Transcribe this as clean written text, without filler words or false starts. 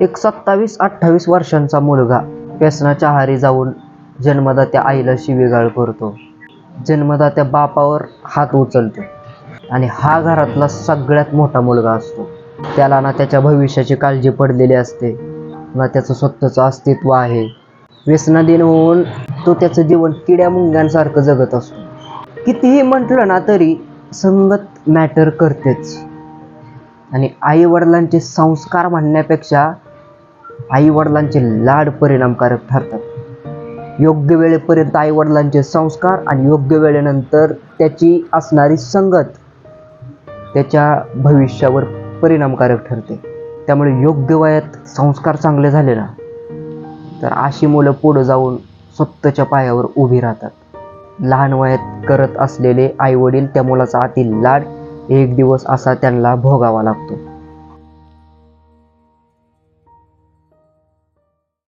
एक 27-28 वर्षांचा मुलगा व्यसनाच्या आहारी जाऊन जन्मदात्या आईला शिवीगाळ करतो, जन्मदात्या बापावर हात उचलतो आणि हा घरातला सगळ्यात मोठा मुलगा असतो. त्याला ना त्याच्या भविष्याची काळजी पडलेली असते, ना त्याचं स्वतःचं अस्तित्व आहे. व्यसनाधीन होऊन तो त्याचं जीवन किड्या मुंग्यांसारखं जगत असतो. कितीही म्हटलं ना तरी संगत मॅटर करतेच. आणि आईवडिलांचे संस्कार म्हणण्यापेक्षा आईवडिलांचे लाड परिणामकारक ठरतात. योग्य वेळेपर्यंत आईवडिलांचे संस्कार आणि योग्य वेळेनंतर त्याची असणारी संगत त्याच्या भविष्यावर परिणामकारक ठरते. त्यामुळे योग्य वयात संस्कार चांगले झाले ना तर अशी मुलं पुढं जाऊन स्वतःच्या पायावर उभी राहतात. लहान वयात करत असलेले आईवडील त्या मुलाचा अति लाड एक दिवस असा त्यांना भोगावा लागतो.